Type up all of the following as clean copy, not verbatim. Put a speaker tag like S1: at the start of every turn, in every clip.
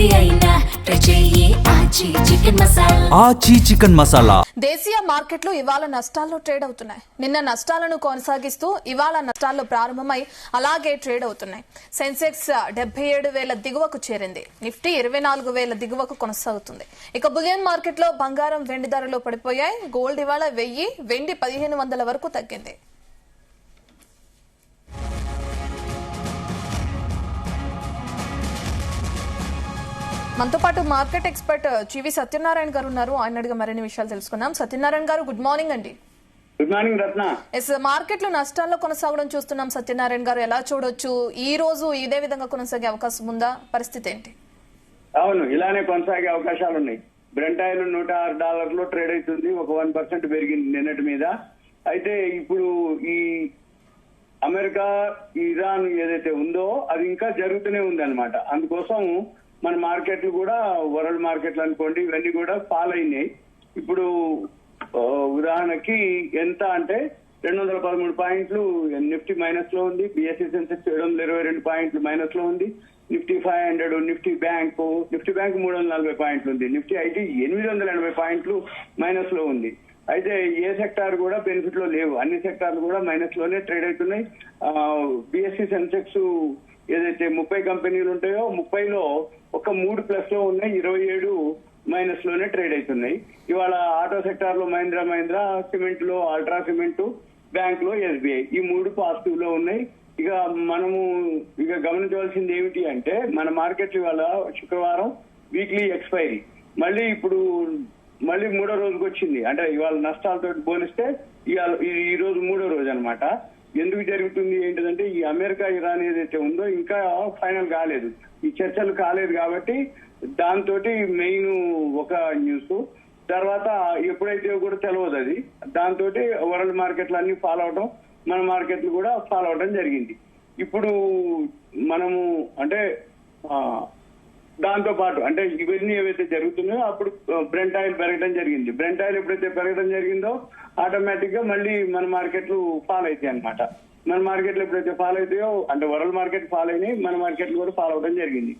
S1: ఏది అయినా ట్రై చెయ్యి ఆచి చికెన్ మసాలా.
S2: ఆచి చికెన్ మసాలా.
S3: దేశీయ మార్కెట్లు ఇవాళ నష్టాల్లో ట్రేడ్ అవుతున్నాయి. నిన్న నష్టాలను కొనసాగిస్తూ ఇవాళ నష్టాల్లో ప్రారంభమై అలాగే ట్రేడ్ అవుతున్నాయి. సెన్సెక్స్ 77,000 దిగువకు చేరింది. నిఫ్టీ 24,000 దిగువకు కొనసాగుతుంది. ఇక బులియన్ మార్కెట్లో బంగారం, వెండి ధరలు పడిపోయాయి. గోల్డ్ ఇవాళ 1000, వెండి 1500 వరకు తగ్గింది. మనతో పాటు మార్కెట్ ఎక్స్పర్ట్ జీవి సత్యనారాయణ గారు ఉన్నారు. ఆయన అడిగి మరిన్ని విషయాలు తెలుసుకుందాం. సత్యనారాయణ గారు, గుడ్ మార్నింగ్ అండి.
S4: గుడ్ మార్నింగ్ రత్న.
S3: మార్కెట్లు నష్టాల్లో కొనసాగడం చూస్తున్నాం. సత్యనారాయణ గారు, ఎలా చూడొచ్చు? ఈ రోజు ఇదే విధంగా కొనసాగే అవకాశం ఉందా? పరిస్థితి ఏంటి?
S4: అవును, ఇలానే కొనసాగే అవకాశాలు ఉన్నాయి. బ్రెంట్ ఆయిల్ $106 ట్రేడ్ అవుతుంది. ఒక 1% పెరిగింది నిన్నటి మీద. అయితే ఇప్పుడు ఈ అమెరికా, ఇరాన్ ఏదైతే ఉందో అది ఇంకా జరుగుతూనే ఉంది అనమాట. అందుకోసం మన మార్కెట్లు కూడా, వరల్డ్ మార్కెట్లు అనుకోండి, ఇవన్నీ కూడా ఫాల్ అయినాయి. ఇప్పుడు ఉదాహరణకి ఎంత అంటే 213 పాయింట్లు నిఫ్టీ మైనస్ లో ఉంది. బిఎస్ఈ సెన్సెక్స్ 722 పాయింట్లు మైనస్ లో ఉంది. నిఫ్టీ 500, నిఫ్టీ బ్యాంక్ 340 పాయింట్లు ఉంది. నిఫ్టీ ఐటీ 880 పాయింట్లు మైనస్ లో ఉంది. అయితే ఏ సెక్టార్ కూడా బెనిఫిట్ లో లేవు. అన్ని సెక్టార్లు కూడా మైనస్ లోనే ట్రేడ్ అవుతున్నాయి. బిఎస్ఈ సెన్సెక్స్ ఏదైతే 30 కంపెనీలు ఉంటాయో 30లో ఒక 3 ప్లస్ లో ఉన్నాయి, 27 మైనస్ లోనే ట్రేడ్ అవుతున్నాయి. ఇవాళ ఆటో సెక్టార్ లో మహీంద్రా, సిమెంట్ లో అల్ట్రా సిమెంట్, బ్యాంక్ లో ఎస్బీఐ, ఈ 3 పాజిటివ్ లో ఉన్నాయి. ఇక మనము గమనించవలసింది ఏమిటి అంటే, మన మార్కెట్ ఇవాళ శుక్రవారం వీక్లీ ఎక్స్పైరీ మళ్ళీ మూడో రోజుకి వచ్చింది. అంటే ఇవాళ నష్టాలతో పోలిస్తే ఈ రోజు మూడో రోజు అనమాట. ఎందుకు జరుగుతుంది ఏంటిదంటే, ఈ అమెరికా, ఇరాన్ ఏదైతే ఉందో ఇంకా ఫైనల్ కాలేదు, ఈ చర్చలు కాలేదు. కాబట్టి దాంతో మెయిన్ ఒక న్యూస్ తర్వాత ఎప్పుడైతే కూడా తెలియదు అది. దాంతో వరల్డ్ మార్కెట్లు అన్ని ఫాలో అవడం, మన మార్కెట్లు కూడా ఫాలో అవడం జరిగింది. ఇప్పుడు మనము అంటే దాంతో పాటు అంటే ఇవన్నీ ఏవైతే జరుగుతున్నాయో అప్పుడు బ్రెంట్ ఆయిల్ పెరగడం జరిగింది. బ్రెంట్ ఆయిల్ ఎప్పుడైతే పెరగడం జరిగిందో ఆటోమేటిక్ గా మళ్ళీ మన మార్కెట్లు ఫాల్ అవుతాయి అనమాట. మన మార్కెట్లు ఎప్పుడైతే ఫాల్ అవుతాయో, అంటే వరల్డ్ మార్కెట్ ఫాల్ అయినాయి, మన మార్కెట్లు కూడా ఫాల్ అవడం జరిగింది.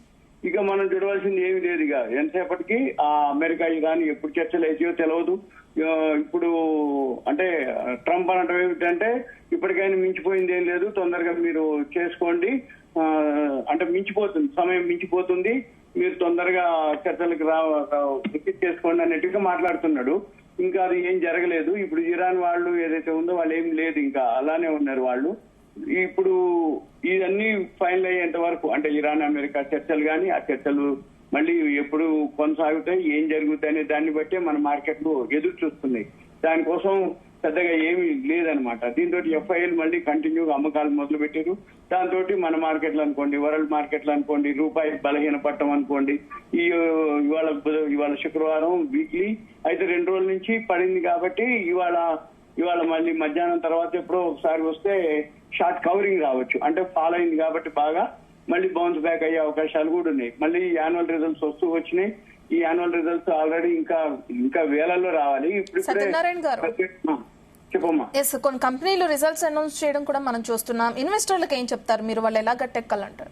S4: ఇక మనం చూడవలసింది ఏమి లేదు. ఇక ఎంతసేపటికి ఆ అమెరికా, ఇరాన్ ఎప్పుడు చర్చలు అవుతాయో తెలియదు. ఇప్పుడు అంటే ట్రంప్ అనడం ఏమిటంటే, ఇప్పటికైనా మించిపోయింది ఏం లేదు, తొందరగా మీరు చేసుకోండి, అంటే మించిపోతుంది, సమయం మించిపోతుంది, మీరు తొందరగా చర్చలకు చేసుకోండి అన్నట్టుగా మాట్లాడుతున్నాడు. ఇంకా అది ఏం జరగలేదు. ఇప్పుడు ఇరాన్ వాళ్ళు ఏదైతే ఉందో వాళ్ళు ఏం లేదు, ఇంకా అలానే ఉన్నారు వాళ్ళు. ఇప్పుడు ఇవన్నీ ఫైనల్ అయ్యేంత వరకు అంటే ఇరాన్ అమెరికా చర్చలు కానీ, ఆ చర్చలు మళ్ళీ ఎప్పుడు కొనసాగుతాయి, ఏం జరుగుతాయి అనే దాన్ని బట్టే మన మార్కెట్లు ఎదురు చూస్తున్నాయి. దానికోసం పెద్దగా ఏమీ లేదనమాట. దీంతో ఎఫ్ఐఎల్ మళ్ళీ కంటిన్యూగా అమ్మకాలు మొదలు పెట్టారు. దాంతో మన మార్కెట్లు అనుకోండి, వరల్డ్ మార్కెట్లు అనుకోండి, రూపాయి బలహీన పట్టం అనుకోండి. ఇవాళ శుక్రవారం వీక్లీ అయితే 2 రోజుల నుంచి పడింది కాబట్టి ఇవాళ మళ్ళీ మధ్యాహ్నం తర్వాత ఎప్పుడో ఒకసారి వస్తే షార్ట్ కవరింగ్ రావచ్చు. అంటే ఫాల్ అయింది కాబట్టి బాగా మళ్ళీ బౌన్స్ బ్యాక్ అయ్యే అవకాశాలు కూడా ఉన్నాయి. మళ్ళీ యాన్యువల్ రిజల్ట్స్ వచ్చినాయి. ఈ యాన్యువల్ రిజల్ట్స్ ఆల్రెడీ ఇంకా వేలల్లో రావాలి. ఇప్పుడు
S3: సత్యనారాయణ గారు,
S4: చెప్పమ్మా.
S3: కొన్ని కంపెనీలు రిజల్ట్స్ అనౌన్స్ చేయడం కూడా మనం చూస్తున్నాం. ఇన్వెస్టర్లకు ఏం చెప్తారు మీరు? వాళ్ళు ఎలా గట్టెక్కాలంటారు?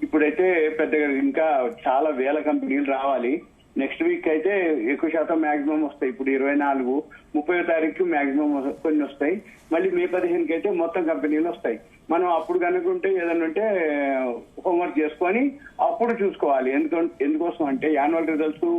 S4: ఇప్పుడైతే పెద్దగా ఇంకా చాలా వేల కంపెనీలు రావాలి. నెక్స్ట్ వీక్ అయితే ఎక్కువ శాతం మాక్సిమం వస్తాయి. ఇప్పుడు 24, 30వ తారీఖు మాక్సిమం కొన్ని వస్తాయి. మళ్ళీ మే 15కి అయితే మొత్తం కంపెనీలు వస్తాయి. మనం అప్పుడు కనుకుంటే ఏదైనా ఉంటే హోంవర్క్ చేసుకొని అప్పుడు చూసుకోవాలి. ఎందుకోసం అంటే యాన్యువల్ రిజల్ట్స్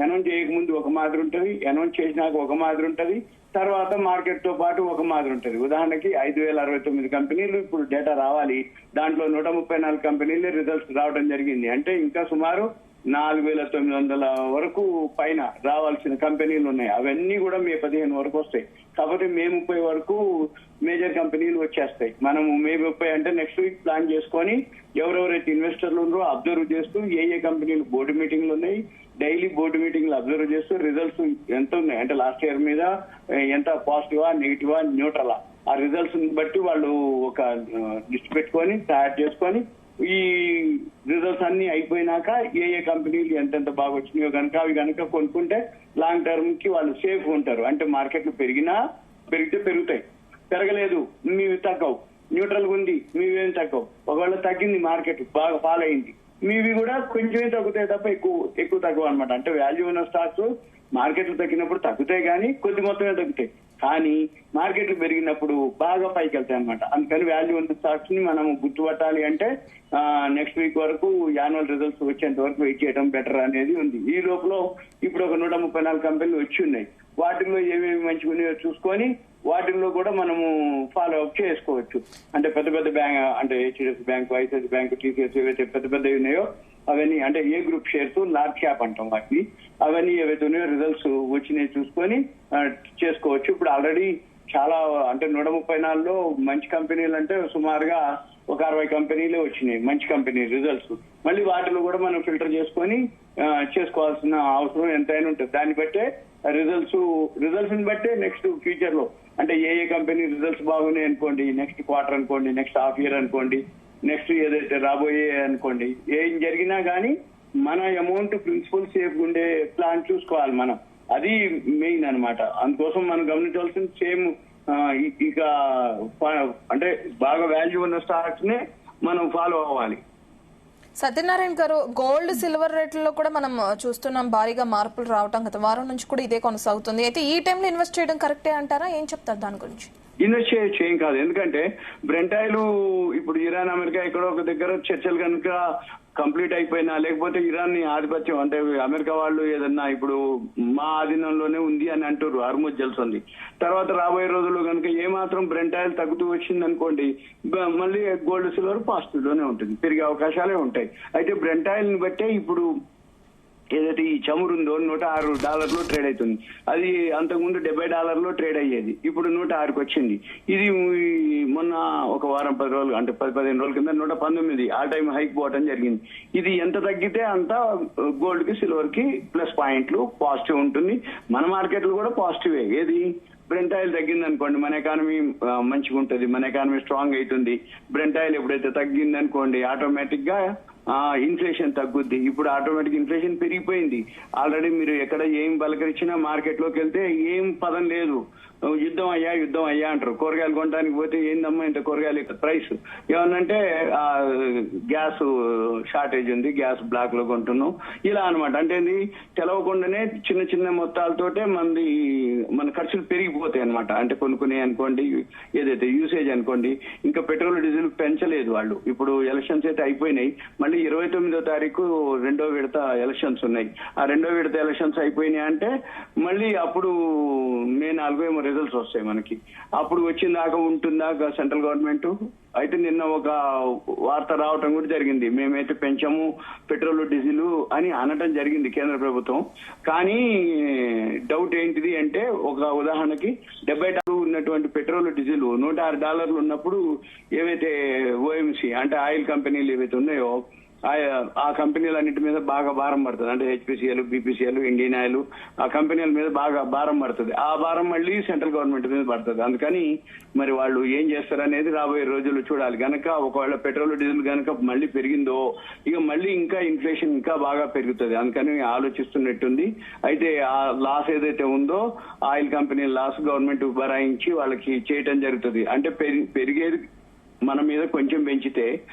S4: అనౌన్స్ చేయకముందు ఒక మాదిరి ఉంటుంది, అనౌన్స్ చేసినాక ఒక మాదిరి ఉంటుంది, తర్వాత మార్కెట్ తో పాటు ఒక మాదిరి ఉంటుంది. ఉదాహరణకి 5,069 కంపెనీలు ఇప్పుడు డేటా రావాలి. దాంట్లో 134 కంపెనీలు రిజల్ట్స్ రావడం జరిగింది. అంటే ఇంకా సుమారు 4,900 వరకు పైన రావాల్సిన కంపెనీలు ఉన్నాయి. అవన్నీ కూడా మే 15 వరకు వస్తాయి. కాబట్టి మే 30 వరకు మేజర్ కంపెనీలు వచ్చేస్తాయి. మనము మే 30 అంటే నెక్స్ట్ వీక్ ప్లాన్ చేసుకొని ఎవరెవరైతే ఇన్వెస్టర్లు ఉన్నారో అబ్జర్వ్ చేస్తూ ఏ కంపెనీలు బోర్డు మీటింగ్లు ఉన్నాయి, డైలీ బోర్డు మీటింగ్లు అబ్జర్వ్ చేస్తూ రిజల్ట్స్ ఎంత ఉన్నాయి, అంటే లాస్ట్ ఇయర్ మీద ఎంత పాజిటివా, నెగిటివా, న్యూట్రలా, ఆ రిజల్ట్స్ బట్టి వాళ్ళు ఒక లిస్ట్ పెట్టుకొని తయారు చేసుకొని ఈ రిజల్ట్స్ అన్ని అయిపోయినాక ఏ కంపెనీలు ఎంతెంత బాగా వచ్చినాయో అవి కనుక కొనుక్కుంటే లాంగ్ టర్మ్ కి వాళ్ళు సేఫ్ ఉంటారు. అంటే మార్కెట్లు పెరిగితే పెరుగుతాయి, పెరగలేదు మీవి తగ్గవు, న్యూట్రల్ గా ఉంది మీవేం తగ్గవు. ఒకవేళ తగ్గింది మార్కెట్ బాగా ఫాల్ అయింది, మీవి కూడా కొంచెమే తగ్గుతాయి తప్ప ఎక్కువ తగ్గవు అనమాట. అంటే వాల్యూ ఉన్న స్టాక్స్ మార్కెట్లు తగ్గినప్పుడు తగ్గుతాయి కానీ కొద్ది మొత్తమే తగ్గుతాయి. కానీ మార్కెట్లు పెరిగినప్పుడు బాగా పైకి వెళ్తాయి అనమాట. అందుకని వాల్యూ ఉన్న స్టాక్స్ ని మనం గుర్తుపట్టాలి అంటే నెక్స్ట్ వీక్ వరకు యాన్యువల్ రిజల్ట్స్ వచ్చేంత వరకు వెయిట్ చేయడం బెటర్ అనేది ఉంది. ఈ లోపల ఇప్పుడు ఒక 134 కంపెనీలు వచ్చి ఉన్నాయి. వాటిల్లో ఏమేమి మంచిగా ఉన్నాయో చూసుకొని వాటిల్లో కూడా మనము ఫాలో అప్ చేసుకోవచ్చు. అంటే పెద్ద పెద్ద బ్యాంక్ అంటే HDFC bank, ICICI bank, TCS ఏవైతే పెద్ద పెద్దవి ఉన్నాయో అవన్నీ అంటే ఏ గ్రూప్ షేర్స్, లార్జ్ క్యాప్ అంటాం వాటిని, అవన్నీ ఏవైతే ఉన్నాయో రిజల్ట్స్ వచ్చినాయి చూసుకొని చేసుకోవచ్చు. ఇప్పుడు ఆల్రెడీ చాలా అంటే 134లో మంచి కంపెనీలు అంటే సుమారుగా ఒక 60 కంపెనీలే వచ్చినాయి మంచి కంపెనీ రిజల్ట్స్. మళ్ళీ వాటిలో కూడా మనం ఫిల్టర్ చేసుకొని చేసుకోవాల్సిన అవసరం ఎంతైనా ఉంటుంది. దాన్ని బట్టే రిజల్ట్స్ ని బట్టే నెక్స్ట్ ఫ్యూచర్ లో అంటే ఏ కంపెనీ రిజల్ట్స్ బాగున్నాయి అనుకోండి, నెక్స్ట్ క్వార్టర్ అనుకోండి, నెక్స్ట్ హాఫ్ ఇయర్ అనుకోండి, నెక్స్ట్ ఏదైతే రాబోయే అనుకోండి, ఏం జరిగినా గానీ మన అమౌంట్ ప్రిన్సిపల్ సేఫ్ ఉండే ప్లాన్ చూసుకోవాలి మనం. అది మెయిన్ అన్నమాట. అందుకోసం మనం గమనించాల్సిన సేమ్ ఇక అంటే బాగా వాల్యూ ఉన్న స్టాక్స్ నే మనం ఫాలో అవ్వాలి.
S3: సత్యనారాయణ గారు, గోల్డ్ సిల్వర్ రేట్లలో కూడా మనం చూస్తున్నాం భారీగా మార్పులు రావటం గత వారం నుంచి కూడా ఇదే కొనసాగుతుంది. అయితే ఈ టైంలో ఇన్వెస్ట్ చేయడం కరెక్టే అంటారా? ఏం చెప్తారు దాని గురించి?
S4: ఇన్వెస్ట్ చేయొచ్చు, ఏం కాదు. ఎందుకంటే బ్రెంట్ ఆయిల్ ఇప్పుడు ఇరాన్, అమెరికా ఎక్కడో ఒక దగ్గర చర్చలు కనుక కంప్లీట్ అయిపోయినా, లేకపోతే ఇరాన్ ని ఆధిపత్యం అంటే అమెరికా వాళ్ళు ఏదన్నా ఇప్పుడు మా ఆధీనంలోనే ఉంది అని అంటారు, హార్ముజ్ జల్సంది. తర్వాత రాబోయే రోజుల్లో కనుక ఏమాత్రం బ్రెంట్ ఆయిల్ తగ్గుతూ వచ్చింది అనుకోండి, మళ్ళీ గోల్డ్ సిల్వర్ పాజిటివ్ లోనే ఉంటుంది, పెరిగే అవకాశాలే ఉంటాయి. అయితే బ్రెంట్ ఆయిల్ ని బట్టే ఇప్పుడు ఏదైతే ఈ చమురు ఉందో $106 ట్రేడ్ అవుతుంది. అది అంతకుముందు $70 ట్రేడ్ అయ్యేది, ఇప్పుడు 106కి వచ్చింది. ఇది మొన్న ఒక వారం 10 రోజులు అంటే 10-15 రోజుల కింద 119 ఆల్ టైమ్ హైక్ పోవడం జరిగింది. ఇది ఎంత తగ్గితే అంత గోల్డ్ కి సిల్వర్ కి ప్లస్ పాయింట్లు పాజిటివ్ ఉంటుంది. మన మార్కెట్లు కూడా పాజిటివే. ఏది బ్రెంట్ ఆయిల్ తగ్గింది అనుకోండి, మన ఎకానమీ మంచిగా ఉంటుంది, మన ఎకానమీ స్ట్రాంగ్ అవుతుంది. బ్రెంట్ ఆయిల్ ఎప్పుడైతే తగ్గింది అనుకోండి, ఆటోమేటిక్ గా ఇన్ఫ్లేషన్ తగ్గుద్ది. ఇప్పుడు ఆటోమేటిక్ ఇన్ఫ్లేషన్ పెరిగిపోయింది ఆల్రెడీ. మీరు ఎక్కడ ఏం బలకరించినా మార్కెట్ లోకి వెళ్తే ఏం పదం లేదు, యుద్ధం అయ్యా అంటారు. కూరగాయలు కొనడానికి పోతే ఏందమ్మా ఇంత కూరగాయలు ప్రైస్ ఏమన్నంటే గ్యాస్ షార్టేజ్ ఉంది, గ్యాస్ బ్లాక్ లో కొంటున్నాం, ఇలా అనమాట. అంటే తెలవకుండానే చిన్న చిన్న మొత్తాలతోటే మన ఖర్చులు పెరిగిపోతాయి అనమాట. అంటే కొనుక్కునే అనుకోండి, ఏదైతే యూసేజ్ అనుకోండి. ఇంకా పెట్రోల్ డీజిల్ పెంచలేదు వాళ్ళు. ఇప్పుడు ఎలక్షన్స్ అయితే అయిపోయినాయి, మళ్ళీ 29వ తారీఖు 2వ విడత ఎలక్షన్స్ ఉన్నాయి. ఆ 2వ విడత ఎలక్షన్స్ అయిపోయినాయి అంటే మళ్ళీ అప్పుడు మే 4 రిజల్ట్స్ వస్తాయి మనకి. అప్పుడు వచ్చిన దాకా ఉంటుందా సెంట్రల్ గవర్నమెంట్? అయితే నిన్న ఒక వార్త రావటం కూడా జరిగింది, మేమైతే పెంచాము పెట్రోల్ డీజిల్ అని అనటం జరిగింది కేంద్ర ప్రభుత్వం. కానీ డౌట్ ఏంటిది అంటే, ఒక ఉదాహరణకి $70 ఉన్నటువంటి పెట్రోల్ డీజిల్ $106 ఉన్నప్పుడు ఏవైతే ఓఎంసీ అంటే ఆయిల్ కంపెనీలు ఏవైతే ఉన్నాయో ఆ కంపెనీలన్నింటి మీద బాగా భారం పడుతుంది. అంటే హెచ్పిసిఎల్, బీపీసీఎల్, ఇండియన్ ఆయిల్, ఆ కంపెనీల మీద బాగా భారం పడుతుంది. ఆ భారం మళ్ళీ సెంట్రల్ గవర్నమెంట్ మీద పడుతుంది. అందుకని మరి వాళ్ళు ఏం చేస్తారనేది రాబోయే రోజుల్లో చూడాలి. గనక ఒకవేళ పెట్రోల్ డీజిల్ గనక మళ్ళీ పెరిగిందో ఇక మళ్ళీ ఇంకా ఇన్ఫ్లేషన్ ఇంకా బాగా పెరుగుతుంది. అందుకని ఆలోచిస్తున్నట్టుంది. అయితే ఆ లాస్ ఏదైతే ఉందో ఆయిల్ కంపెనీ లాస్ గవర్నమెంట్ భరాయించి వాళ్ళకి చేయటం జరుగుతుంది. అంటే పెరిగేది మన మీద కొంచెం పెంచితే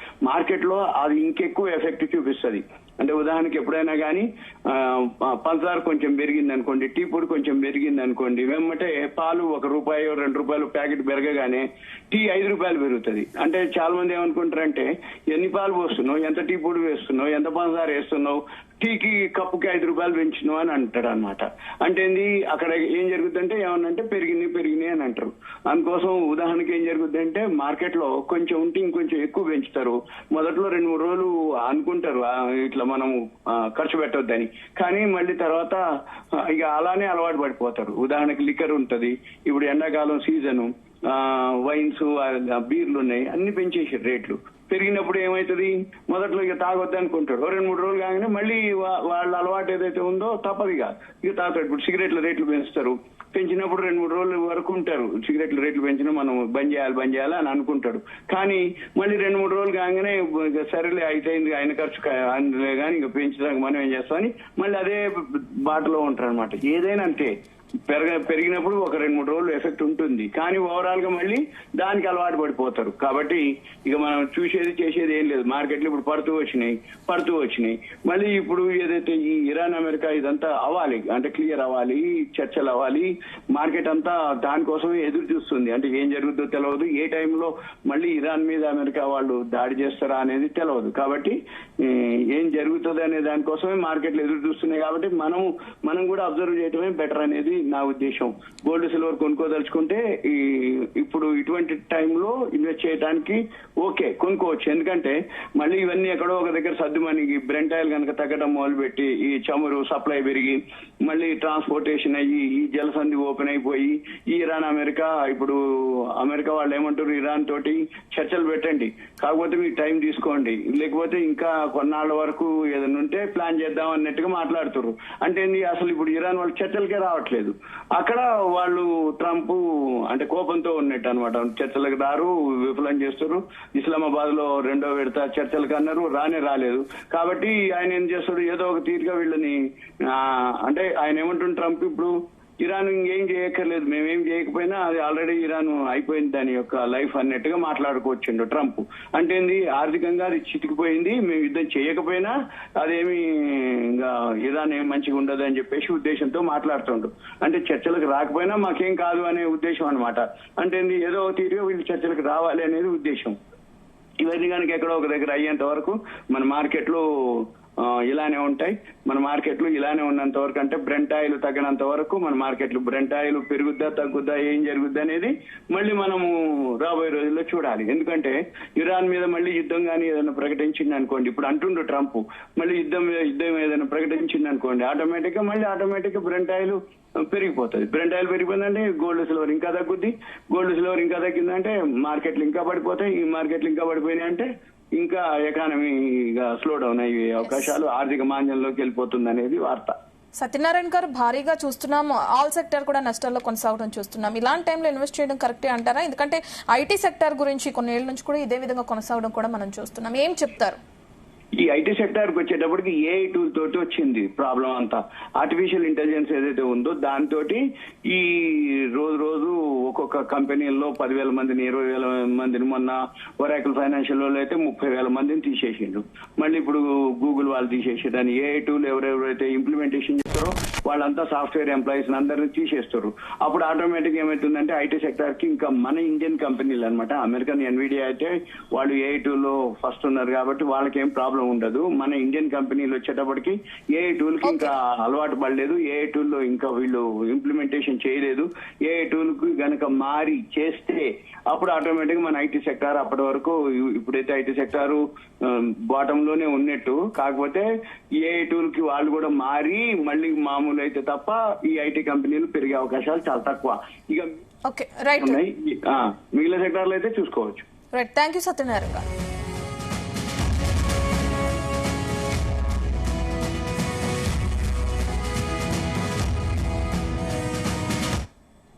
S4: మార్కెట్ లో అది ఇంకెక్కువ ఎఫెక్ట్ చూపిస్తుంది. అంటే ఉదాహరణకి ఎప్పుడైనా కానీ పంచదార కొంచెం పెరిగింది అనుకోండి, టీ పొడి కొంచెం పెరిగింది అనుకోండి, వెంబటే పాలు ₹1 ₹2 ప్యాకెట్ పెరగగానే టీ ₹5 పెరుగుతుంది. అంటే చాలా మంది ఏమనుకుంటారంటే ఎన్ని పాలు పోస్తున్నావు, ఎంత టీ పొడి వేస్తున్నావు, ఎంత పంచదార వేస్తున్నావు, టీకి కప్పుకి ₹5 పెంచినావు అని అంటాడు అనమాట. అంటే అక్కడ ఏం జరుగుతుందంటే ఏమన్నంటే పెరిగినాయి అని అంటారు. అందుకోసం ఉదాహరణకి ఏం జరుగుతుందంటే మార్కెట్ లో కొంచెం ఉంటే ఇంకొంచెం ఎక్కువ పెంచుతారు. మొదట్లో 2-3 రోజులు అనుకుంటారు ఇట్లా మనం ఖర్చు పెట్టొద్దని, కానీ మళ్ళీ తర్వాత ఇక అలానే అలవాటు పడిపోతారు. ఉదాహరణకి లిక్కర్ ఉంటది, ఇప్పుడు ఎండాకాలం సీజను, వైన్స్, బీర్లు ఉన్నాయి, అన్ని పెంచేసారు రేట్లు. పెరిగినప్పుడు ఏమైతుంది, మొదట్లో ఇక తాగొద్దు అనుకుంటారు. 2-3 రోజులు కాగానే మళ్ళీ వాళ్ళ అలవాటు ఏదైతే ఉందో తప్పదు ఇక తాగుతారు. ఇప్పుడు సిగరెట్ల రేట్లు పెంచుతారు, పెంచినప్పుడు 2-3 రోజుల వరకు ఉంటారు. సిగరెట్ల రేట్లు పెంచినా మనం బంద్ చేయాలి అని అనుకుంటాడు. కానీ మళ్ళీ 2-3 రోజులు కాగానే సరేలే అయిపోయింది, ఆయన ఖర్చు అందులో కానీ ఇంకా పెంచడానికి మనం ఏం చేస్తామని మళ్ళీ అదే బాటలో ఉంటారు అనమాట. ఏదైనా అంతే, పెరిగినప్పుడు ఒక 2-3 రోజులు ఎఫెక్ట్ ఉంటుంది, కానీ ఓవరాల్ గా మళ్ళీ దానికి అలవాటు పడిపోతారు. కాబట్టి ఇక మనం చూసేది చేసేది ఏం లేదు. మార్కెట్లు ఇప్పుడు పడుతూ వచ్చినాయి. మళ్ళీ ఇప్పుడు ఏదైతే ఈ ఇరాన్ అమెరికా ఇదంతా అవ్వాలి, అంటే క్లియర్ అవ్వాలి, చర్చలు అవ్వాలి, మార్కెట్ అంతా దానికోసమే ఎదురు చూస్తుంది. అంటే ఏం జరుగుతుందో తెలియదు, ఏ టైంలో మళ్ళీ ఇరాన్ మీద అమెరికా వాళ్ళు దాడి చేస్తారా అనేది తెలియదు. కాబట్టి ఏం జరుగుతుంది అనే దానికోసమే మార్కెట్లు ఎదురు చూస్తున్నాయి. కాబట్టి మనం కూడా అబ్జర్వ్ చేయడమే బెటర్ అనేది నా ఉద్దేశం. గోల్డ్ సిల్వర్ కొనుక్కోదలుచుకుంటే ఇప్పుడు ఇటువంటి టైంలో ఇన్వెస్ట్ చేయడానికి ఓకే, కొనుక్కోవచ్చు. ఎందుకంటే మళ్ళీ ఇవన్నీ ఎక్కడో ఒక దగ్గర సర్దుమణిగి బ్రెంట్ ఆయిల్ కనుక తగ్గడం మొదలుపెట్టి ఈ చమురు సప్లై పెరిగి మళ్ళీ ట్రాన్స్పోర్టేషన్ అయ్యి ఈ జలసంధి ఓపెన్ అయిపోయి ఈ ఇరాన్ అమెరికా, ఇప్పుడు అమెరికా వాళ్ళు ఏమంటారు, ఇరాన్ తోటి చర్చలు పెట్టండి, కాకపోతే మీకు టైం తీసుకోండి, లేకపోతే ఇంకా కొన్నాళ్ళ వరకు ఏదైనా ఉంటే ప్లాన్ చేద్దాం అన్నట్టుగా మాట్లాడుతారు. అంటే అసలు ఇప్పుడు ఇరాన్ వాళ్ళు చర్చలకే రావట్లేదు. అక్కడ వాళ్ళు ట్రంప్ అంటే కోపంతో ఉన్నట్టు అనమాట. చర్చలకు రారు, విఫలం చేస్తారు. ఇస్లామాబాద్ లో 2వ విడత చర్చలకు అన్నారు, రాలేదు. కాబట్టి ఆయన ఏం చేస్తాడు, ఏదో ఒక తీరుగా వీళ్ళని అంటే ఆయన ఏమంటుంది ట్రంప్, ఇప్పుడు ఇరాన్ ఇంకేం చేయక్కర్లేదు, మేమేం చేయకపోయినా అది ఆల్రెడీ ఇరాన్ అయిపోయింది దాని యొక్క లైఫ్ అన్నట్టుగా మాట్లాడుకోవచ్చిండు ట్రంప్. అంటే ఆర్థికంగా అది చితికిపోయింది, మేము యుద్ధం చేయకపోయినా అదేమి ఇంకా ఇరాన్ ఏం మంచిగా ఉండదు అని చెప్పేసి ఉద్దేశంతో మాట్లాడుతుండ్రు. అంటే చర్చలకు రాకపోయినా మాకేం కాదు అనే ఉద్దేశం అనమాట. అంటే ఏదో తీరుగా వీళ్ళు చర్చలకు రావాలి అనేది ఉద్దేశం. ఇవన్నీ కనుక ఎక్కడో ఒక దగ్గర అయ్యేంత వరకు మన మార్కెట్లు ఇలానే ఉంటాయి. మన మార్కెట్లు ఇలానే ఉన్నంత వరకు, అంటే బ్రెంట్ ఆయిల్ తగ్గినంత వరకు మన మార్కెట్లు, బ్రెంట్ ఆయిల్ పెరుగుద్దా తగ్గుద్దా ఏం జరుగుద్దా అనేది మళ్ళీ మనము రాబోయే రోజుల్లో చూడాలి. ఎందుకంటే ఇరాన్ మీద మళ్ళీ యుద్ధం కానీ ఏదైనా ప్రకటించింది అనుకోండి, ఇప్పుడు అంటుండ్రు ట్రంప్, మళ్ళీ యుద్ధం ఏదైనా ప్రకటించింది అనుకోండి, ఆటోమేటిక్ గా బ్రెంట్ ఆయిల్ పెరిగిపోతుంది. బ్రెంట్ ఆయిల్ పెరిగిపోయిందంటే గోల్డ్ సిల్వర్ ఇంకా తగ్గుద్ది, గోల్డ్ సిల్వర్ ఇంకా తగ్గిందంటే మార్కెట్లు ఇంకా పడిపోతాయి, ఈ మార్కెట్లు ఇంకా పడిపోయినాయి అంటే ఇంకా ఎకానమీగా స్లో డౌన్ అయ్యే అవకాశాలు, ఆర్థిక మాంద్యంలోకి వెళ్ళిపోతుంది అనేది వార్త.
S3: సత్యనారాయణ గారు, భారీగా చూస్తున్నాం, ఆల్ సెక్టర్ కూడా నష్టాల్లో కొనసాగడం చూస్తున్నాం. ఇలాంటి టైంలో ఇన్వెస్ట్ చేయడం కరెక్టే అంటారా? ఎందుకంటే ఐటీ సెక్టర్ గురించి కొన్నేళ్ల నుంచి కూడా ఇదే విధంగా కొనసాగడం కూడా మనం చూస్తున్నాం. ఏం చెప్తారు?
S4: ఈ ఐటీ సెక్టర్ కి వచ్చేటప్పటికి ఏఐ టూల్ తోటి వచ్చింది ప్రాబ్లం అంతా. ఆర్టిఫిషియల్ ఇంటెలిజెన్స్ ఏదైతే ఉందో దాంతో ఈ రోజు ఒక్కొక్క కంపెనీల్లో 10,000 మందిని 20,000 మందిని, మొన్న ఒరాకిల్ ఫైనాన్షియల్ వాళ్ళు అయితే 30,000 మందిని తీసేసిండు. మళ్ళీ ఇప్పుడు గూగుల్ వాళ్ళు తీసేసేదాన్ని. ఏఐ టూల్ ఎవరెవరైతే ఇంప్లిమెంటేషన్ చేస్తారో వాళ్ళంతా సాఫ్ట్వేర్ ఎంప్లాయీస్ అందరినీ తీసేస్తారు. అప్పుడు ఆటోమేటిక్ ఏమవుతుందంటే ఐటీ సెక్టర్ కి ఇంకా మన ఇండియన్ కంపెనీలు అనమాట, అమెరికన్ ఎన్విడియా అయితే వాళ్ళు ఏఐ టూల్ లో ఫస్ట్ ఉన్నారు కాబట్టి వాళ్ళకి ఏం ప్రాబ్లం ఉండదు. మన ఇండియన్ కంపెనీలు వచ్చేటప్పటికి ఏఐ టూల్ కి ఇంకా అలవాటు పడలేదు, ఏఐ టూల్ లో ఇంకా వీళ్ళు ఇంప్లిమెంటేషన్ చేయలేదు. ఏఐ టూల్ కి గనక మారి చేస్తే అప్పుడు ఆటోమేటిక్ మన ఐటీ సెక్టార్ అప్పటి వరకు, ఇప్పుడైతే ఐటీ సెక్టార్ బాటమ్ లోనే ఉన్నట్టు, కాకపోతే ఏఐ టూల్ కి వాళ్ళు కూడా మారి మళ్ళీ మామూలు అయితే తప్ప ఈ ఐటీ కంపెనీలు పెరిగే అవకాశాలు చాలా తక్కువ. ఇక
S3: మిగిలిన
S4: సెక్టార్లు అయితే చూసుకోవచ్చు.
S3: రైట్, థ్యాంక్ యూ సత్యనారాయణ గారు.